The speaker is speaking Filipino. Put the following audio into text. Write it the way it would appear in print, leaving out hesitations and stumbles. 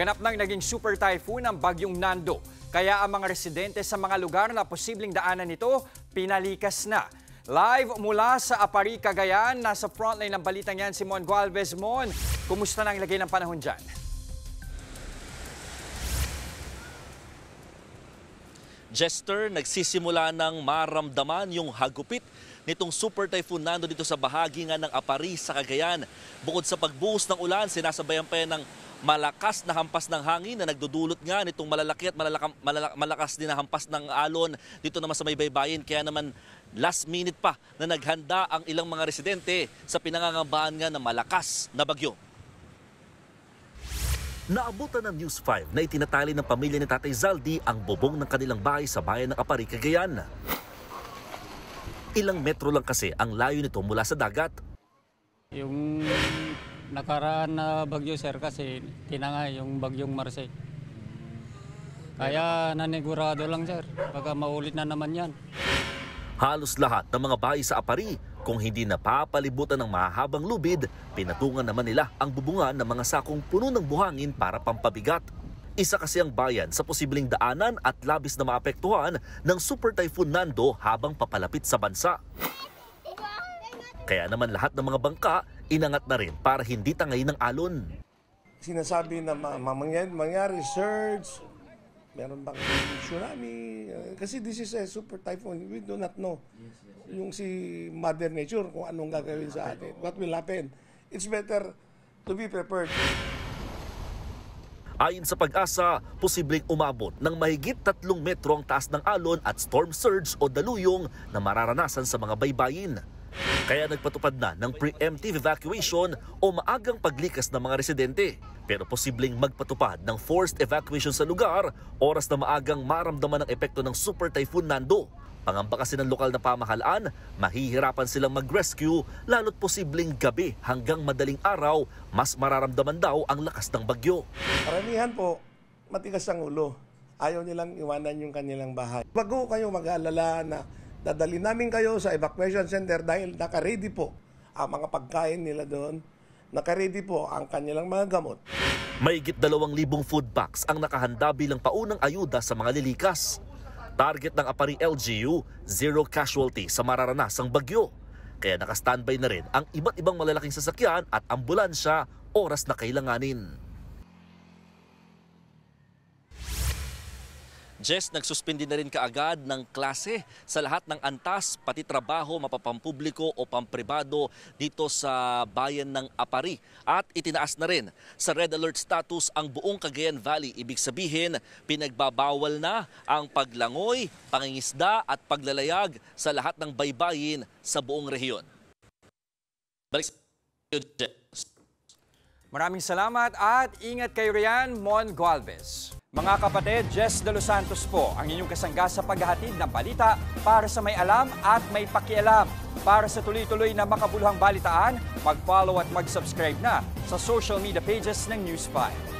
Ganap nang naging super typhoon ang bagyong Nando. Kaya ang mga residente sa mga lugar na posibleng daanan nito, pinalikas na. Live mula sa Apari, Cagayan, nasa frontline ng balitang yan si Mon Gualvez. Mon, kumusta na ang lagay ng panahon dyan? Jester, nagsisimula ng maramdaman yung hagupit nitong super typhoon Nando dito sa bahagi nga ng Apari sa Cagayan. Bukod sa pagbuhos ng ulan, sinasabayan pa yan ng malakas na hampas ng hangin na nagdudulot nga nitong malalaki at malakas din na hampas ng alon dito naman sa may baybayin. Kaya naman last minute pa na naghanda ang ilang mga residente sa pinangangambahan nga ng malakas na bagyo. Naabutan ng News 5 na itinatali ng pamilya ni Tatay Zaldi ang bubong ng kanilang bahay sa bayan ng Apari, Cagayan. Ilang metro lang kasi ang layo nito mula sa dagat. Yung nakaraan na bagyo, sir, kasi tinangay yung bagyong Marce. Kaya nanigurado lang, sir, baka maulit na naman yan. Halos lahat ng mga bahay sa Apari, kung hindi napapalibutan ng mahabang lubid, pinatungan naman nila ang bubungan ng mga sakong puno ng buhangin para pampabigat. Isa kasi ang bayan sa posibleng daanan at labis na maapektuhan ng super typhoon Nando habang papalapit sa bansa. Kaya naman lahat ng mga bangka inangat na rin para hindi tangay ng alon. Sinasabi na mangyari surge, meron bang tsunami, kasi this is a super typhoon, we do not know. Yung si Mother Nature kung anong gagawin sa atin, what will happen. It's better to be prepared. Ayon sa Pag-asa, posibleng umabot ng mahigit 3 metro ang taas ng alon at storm surge o daluyong na mararanasan sa mga baybayin. Kaya nagpatupad na ng preemptive evacuation o maagang paglikas ng mga residente. Pero posibleng magpatupad ng forced evacuation sa lugar, oras na maagang maramdaman ang epekto ng super typhoon Nando. Pangamba kasi ng lokal na pamahalaan, mahihirapan silang mag-rescue lalo't posibleng gabi hanggang madaling araw, mas mararamdaman daw ang lakas ng bagyo. Karamihan po, matigas ang ulo. Ayaw nilang iwanan yung kanilang bahay. Bago kayo mag-aalala na dadali namin kayo sa evacuation center dahil naka-ready po ang mga pagkain nila doon, naka-ready po ang kanilang mga gamot. Mahigit 2,000 food packs ang nakahanda bilang paunang ayuda sa mga lilikas. Target ng Apari LGU, zero casualty sa mararanasang bagyo. Kaya naka-standby na rin ang iba't ibang malalaking sasakyan at ambulansya oras na kailanganin. Jess, nagsuspindi na rin kaagad ng klase sa lahat ng antas, pati trabaho, mapapampubliko o pampribado dito sa bayan ng Apari. At itinaas na rin sa red alert status ang buong Cagayan Valley. Ibig sabihin, pinagbabawal na ang paglangoy, pangingisda at paglalayag sa lahat ng baybayin sa buong rehiyon. Balik sa Jess. Maraming salamat at ingat kayo riyan, Mon Gualvez. Mga kapatid, Jess De Los Santos po ang inyong kasangga sa paghahatid ng balita para sa may alam at may pakialam. Para sa tuloy-tuloy na makabuluhang balitaan, mag-follow at mag-subscribe na sa social media pages ng News 5.